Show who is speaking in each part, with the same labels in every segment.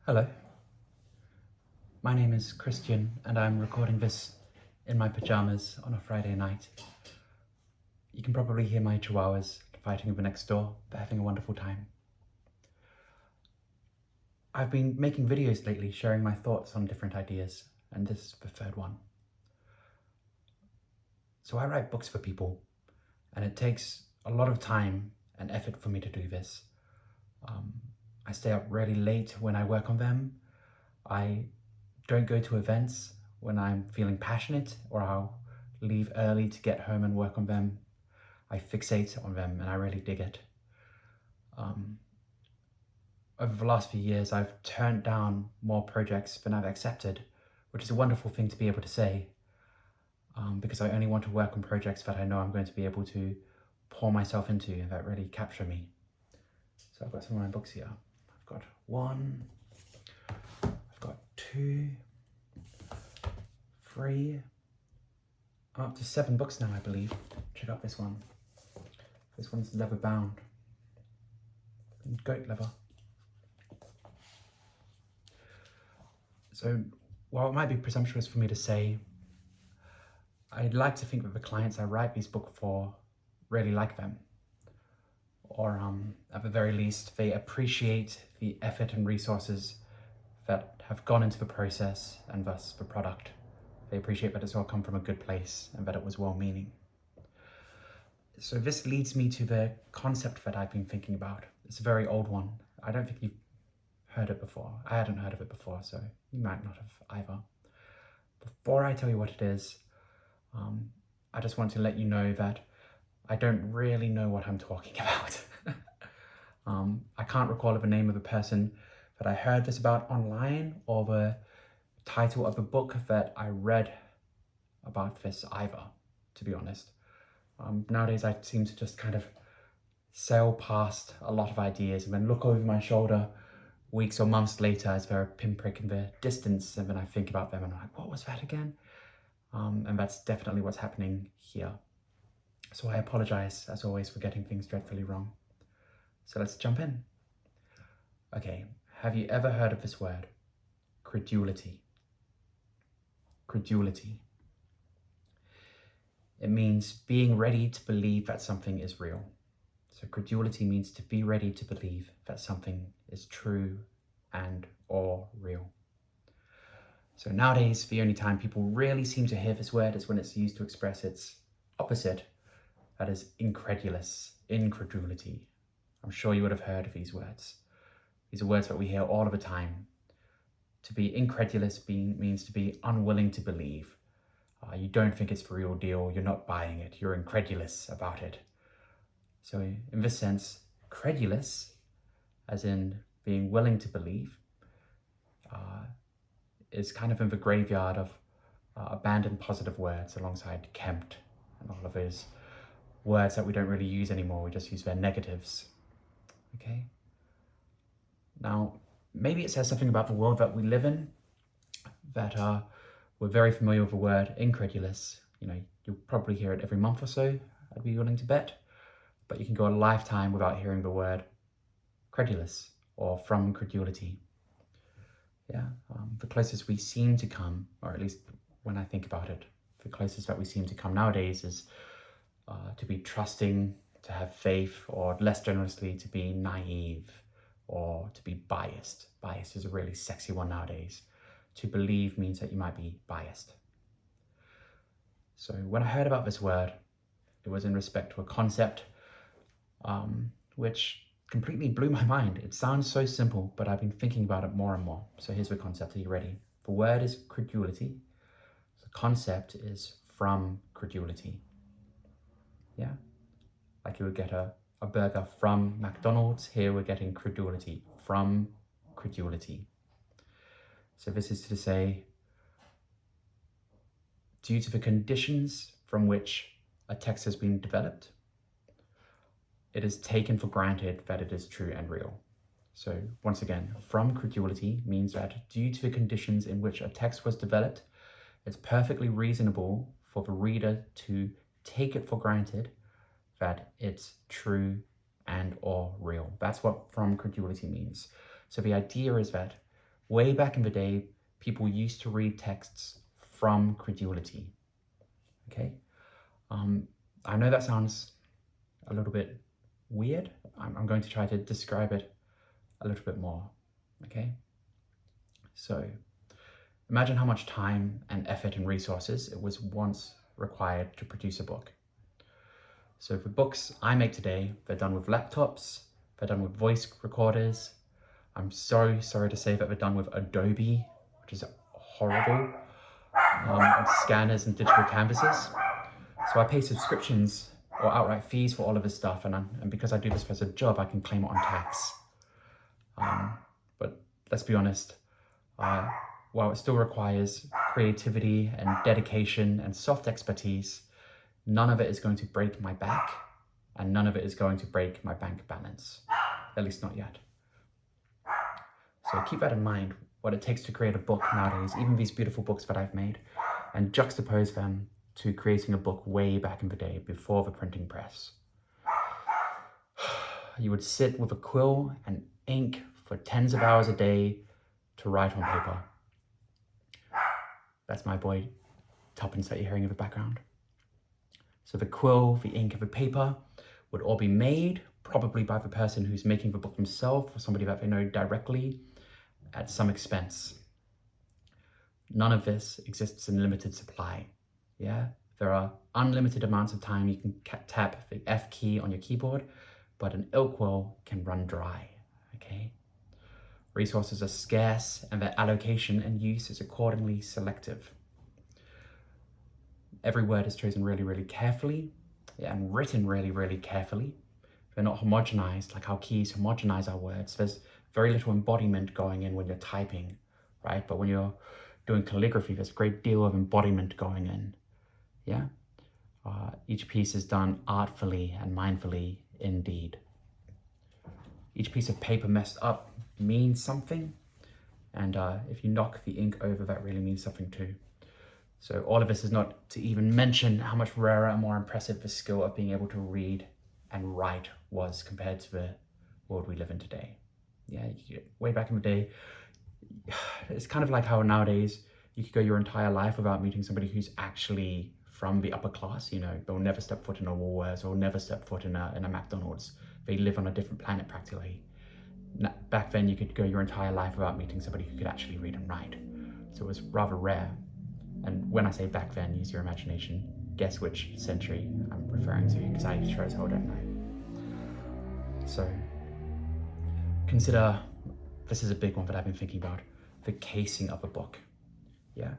Speaker 1: Hello, my name is Christian and I'm recording this in my pajamas on a Friday night. You can probably hear my chihuahuas fighting over next door. They're having a wonderful time. I've been making videos lately sharing my thoughts on different ideas, and this is the third one. So I write books for people and it takes a lot of time and effort for me to do this. I stay up really late when I work on them. I don't go to events when I'm feeling passionate, or I'll leave early to get home and work on them. I fixate on them and I really dig it. Over the last few years, I've turned down more projects than I've accepted, which is a wonderful thing to be able to say, because I only want to work on projects that I know I'm going to be able to pour myself into and that really capture me. So I've got some of my books here. I've got one, I've got two, three, I'm up to 7 books now, I believe. Check out this one. This one's leather bound, goat leather. So while it might be presumptuous for me to say, I'd like to think that the clients I write these books for really like them, or at the very least, they appreciate the effort and resources that have gone into the process and thus the product. They appreciate that it's all come from a good place and that it was well-meaning. So this leads me to the concept that I've been thinking about. It's a very old one. I don't think you've heard it before. I hadn't heard of it before, so you might not have either. Before I tell you what it is, I just want to let you know that I don't really know what I'm talking about. I can't recall the name of the person that I heard this about online, or the title of the book that I read about this either, to be honest. Nowadays I seem to just kind of sail past a lot of ideas and then look over my shoulder weeks or months later as they're a pinprick in the distance, and then I think about them and I'm like, what was that again? And that's definitely what's happening here. So I apologize, as always, for getting things dreadfully wrong. So let's jump in. Okay, have you ever heard of this word? Credulity. Credulity. It means being ready to believe that something is real. So credulity means to be ready to believe that something is true and or real. So nowadays, the only time people really seem to hear this word is when it's used to express its opposite, that is incredulous, incredulity. I'm sure you would have heard of these words. These are words that we hear all of the time. To be incredulous means to be unwilling to believe. You don't think it's the real deal, you're not buying it, you're incredulous about it. So in this sense, credulous, as in being willing to believe, is kind of in the graveyard of abandoned positive words alongside kempt and all of those words that we don't really use anymore, we just use their negatives. Okay? Now, maybe it says something about the world that we live in, that we're very familiar with the word incredulous. You know, you'll probably hear it every month or so, I'd be willing to bet, but you can go a lifetime without hearing the word credulous or from credulity. Yeah, the closest we seem to come, or at least when I think about it, the closest that we seem to come nowadays is to be trusting, to have faith, or less generously to be naive, or to be biased. Biased is a really sexy one nowadays. To believe means that you might be biased. So when I heard about this word, it was in respect to a concept which completely blew my mind. It sounds so simple, but I've been thinking about it more and more. So here's the concept. Are you ready? The word is credulity. The concept is from credulity. Yeah? Like you would get a burger from McDonald's. Here we're getting credulity, from credulity. So this is to say, due to the conditions from which a text has been developed, it is taken for granted that it is true and real. So once again, from credulity means that due to the conditions in which a text was developed, it's perfectly reasonable for the reader to take it for granted that it's true and or real. That's what from credulity means. So the idea is that Way back in the day, people used to read texts from Credulity, okay? I know that sounds a little bit weird. I'm going to try to describe it a little bit more, okay? So imagine how much time and effort and resources it was once required to produce a book. So the books I make today, they're done with laptops, they're done with voice recorders. I'm so sorry to say that they're done with Adobe, which is horrible, and scanners and digital canvases. So I pay subscriptions or outright fees for all of this stuff, and because I do this as a job, I can claim it on tax. But let's be honest, while it still requires creativity and dedication and soft expertise, none of it is going to break my back, and none of it is going to break my bank balance, at least not yet. So keep that in mind, what it takes to create a book nowadays, even these beautiful books that I've made, and juxtapose them to creating a book way back in the day, before the printing press. You would sit with a quill and ink for tens of hours a day to write on paper. That's my boy Tuppence that you're hearing in the background. So the quill, the ink, and the paper would all be made, probably by the person who's making the book themselves or somebody that they know directly, at some expense. None of this exists in limited supply. Yeah, there are unlimited amounts of time you can tap the F key on your keyboard, but an inkwell can run dry, okay? Resources are scarce and their allocation and use is accordingly selective. Every word is chosen really, really carefully, and written really, really carefully. They're not homogenized like how keys homogenize our words. There's very little embodiment going in when you're typing, right? But when you're doing calligraphy, there's a great deal of embodiment going in, yeah? Each piece is done artfully and mindfully indeed. Each piece of paper messed up means something, and if you knock the ink over, that really means something too. So all of this is not to even mention how much rarer and more impressive the skill of being able to read and write was compared to the world we live in today. Yeah, way back in the day, it's kind of like how nowadays you could go your entire life without meeting somebody who's actually from the upper class. You know, they'll never step foot in a Woolworths or never step foot in a McDonald's. They live on a different planet practically. Back then you could go your entire life without meeting somebody who could actually read and write. So it was rather rare. And when I say back then, use your imagination. Guess which century I'm referring to, because I sure as hell don't know. So consider, this is a big one that I've been thinking about, the casing of a book. Yeah.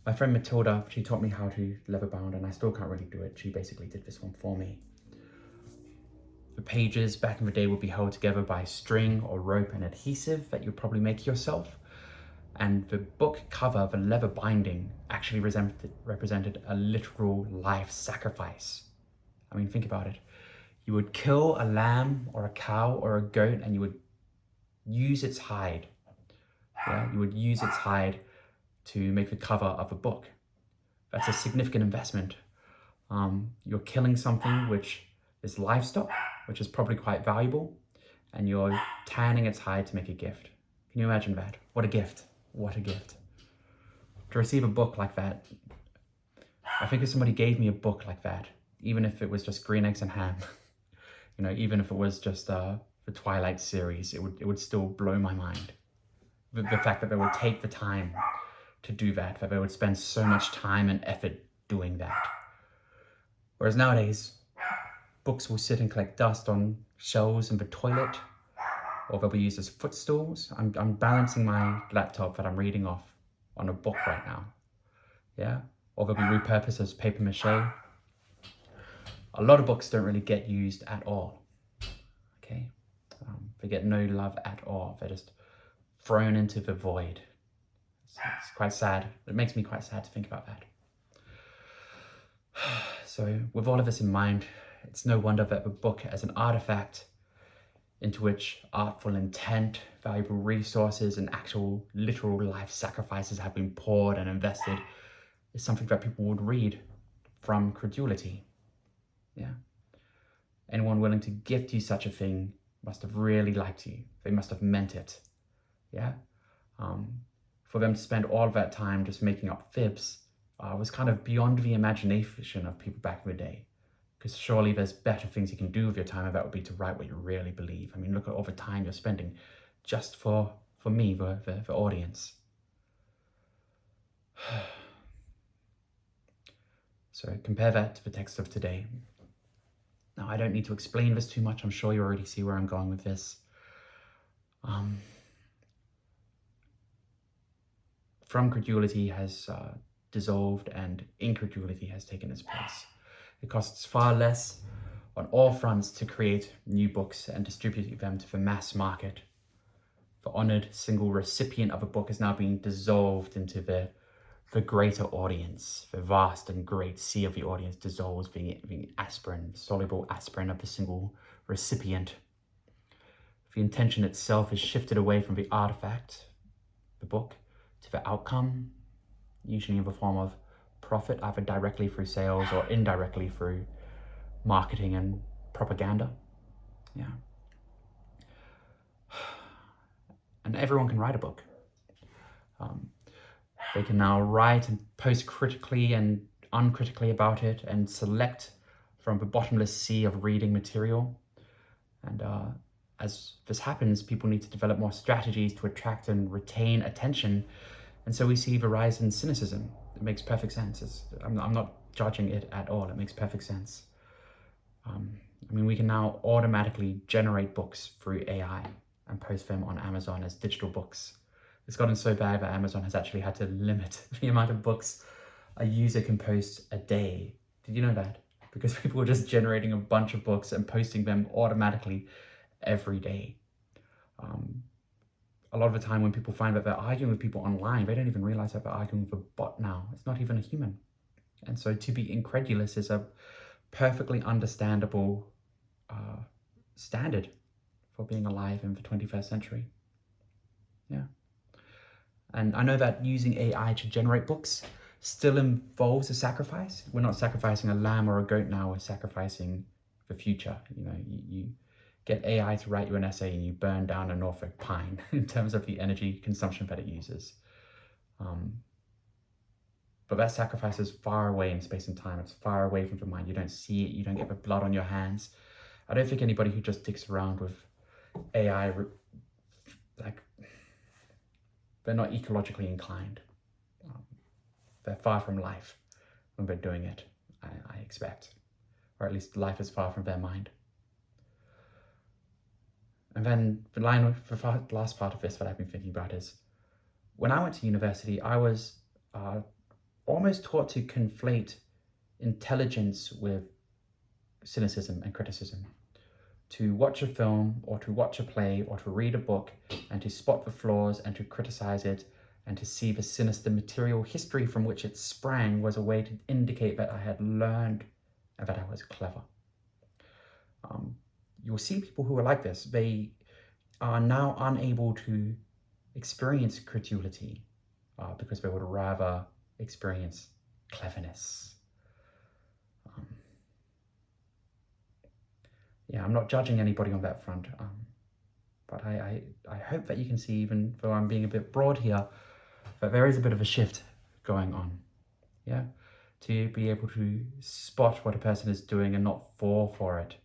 Speaker 1: My friend Matilda, she taught me how to leather bound, and I still can't really do it. She basically did this one for me. The pages back in the day would be held together by string or rope and adhesive that you'd probably make yourself. And the book cover, the leather binding, actually represented a literal life sacrifice. I mean, think about it. You would kill a lamb or a cow or a goat, and you would use its hide. Yeah, you would use its hide to make the cover of a book. That's a significant investment. You're killing something which is livestock, which is probably quite valuable, and you're tanning its hide to make a gift. Can you imagine that? What a gift. What a gift. To receive a book like that, I think if somebody gave me a book like that, even if it was just green eggs and ham, you know, even if it was just the Twilight series, it would still blow my mind. The fact that they would take the time to do that they would spend so much time and effort doing that. Whereas nowadays, books will sit and collect dust on shelves in the toilet, or they'll be used as footstools. I'm balancing my laptop that I'm reading off on a book right now, yeah? Or they'll be repurposed as paper mache. A lot of books don't really get used at all, okay? They get no love at all. They're just thrown into the void. It's quite sad. It makes me quite sad to think about that. So with all of this in mind, it's no wonder that the book as an artifact into which artful intent, valuable resources, and actual literal life sacrifices have been poured and invested is something that people would read from Credulity. Yeah. Anyone willing to gift you such a thing must have really liked you. They must have meant it. Yeah. For them to spend all of that time just making up fibs was kind of beyond the imagination of people back in the day. Because surely there's better things you can do with your time, and that would be to write what you really believe. I mean, look at all the time you're spending just for me, the audience. So compare that to the text of today. Now, I don't need to explain this too much. I'm sure you already see where I'm going with this. From credulity has dissolved and incredulity has taken its place. It costs far less on all fronts to create new books and distribute them to the mass market. The honored single recipient of a book is now being dissolved into the greater audience. The vast and great sea of the audience dissolves the aspirin, soluble aspirin of the single recipient. The intention itself is shifted away from the artifact, the book, to the outcome, usually in the form of profit, either directly through sales or indirectly through marketing and propaganda. Yeah. And everyone can write a book. They can now write and post critically and uncritically about it and select from the bottomless sea of reading material. And as this happens, people need to develop more strategies to attract and retain attention. And so we see the rise in cynicism. It makes perfect sense. I'm not judging it at all. It makes perfect sense. I mean, we can now automatically generate books through AI and post them on Amazon as digital books. It's gotten so bad that Amazon has actually had to limit the amount of books a user can post a day. Did you know that? Because people were just generating a bunch of books and posting them automatically every day. A lot of the time when people find that they're arguing with people online, they don't even realize that they're arguing with a bot now. It's not even a human. And so to be incredulous is a perfectly understandable standard for being alive in the 21st century. Yeah. And I know that using AI to generate books still involves a sacrifice. We're not sacrificing a lamb or a goat now, we're sacrificing the future. You know, you get AI to write you an essay and you burn down a Norfolk pine in terms of the energy consumption that it uses. But that sacrifice is far away in space and time. It's far away from the mind. You don't see it. You don't get the blood on your hands. I don't think anybody who just dicks around with AI, like, they're not ecologically inclined. They're far from life when they're doing it, I expect. Or at least life is far from their mind. And then the last part of this that I've been thinking about is, when I went to university, I was almost taught to conflate intelligence with cynicism and criticism. To watch a film or to watch a play or to read a book and to spot the flaws and to criticize it and to see the sinister material history from which it sprang was a way to indicate that I had learned and that I was clever. You'll see people who are like this. They are now unable to experience credulity because they would rather experience cleverness. Yeah, I'm not judging anybody on that front, but I hope that you can see, even though I'm being a bit broad here, that there is a bit of a shift going on. Yeah, to be able to spot what a person is doing and not fall for it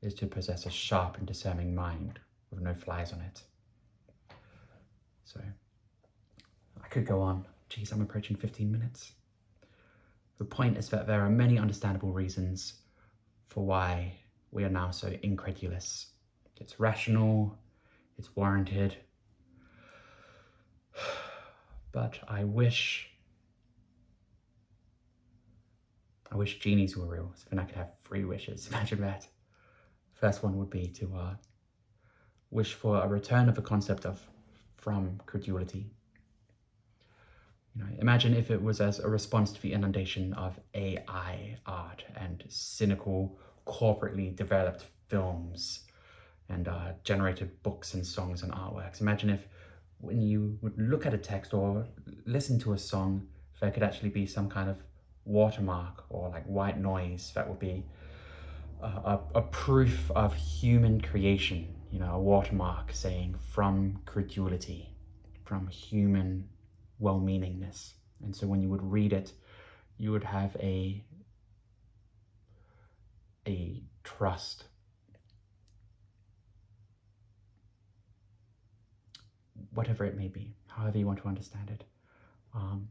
Speaker 1: is to possess a sharp and discerning mind with no flies on it. So I could go on. Geez, I'm approaching 15 minutes. The point is that there are many understandable reasons for why we are now so incredulous. It's rational, it's warranted, but I wish genies were real, so then I could have 3 wishes. Imagine that. First one would be to wish for a return of the concept of from credulity. You know, imagine if it was as a response to the inundation of AI art and cynical, corporately developed films and generated books and songs and artworks. Imagine if when you would look at a text or listen to a song, there could actually be some kind of watermark or like white noise that would be a proof of human creation, you know, a watermark saying from credulity, from human well-meaningness. And so when you would read it, you would have a trust, whatever it may be, however you want to understand it. I'm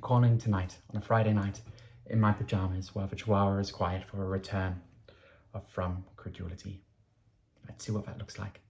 Speaker 1: calling tonight, on a Friday night, in my pajamas, while the chihuahua is quiet, for a return from Credulity. Let's see what that looks like.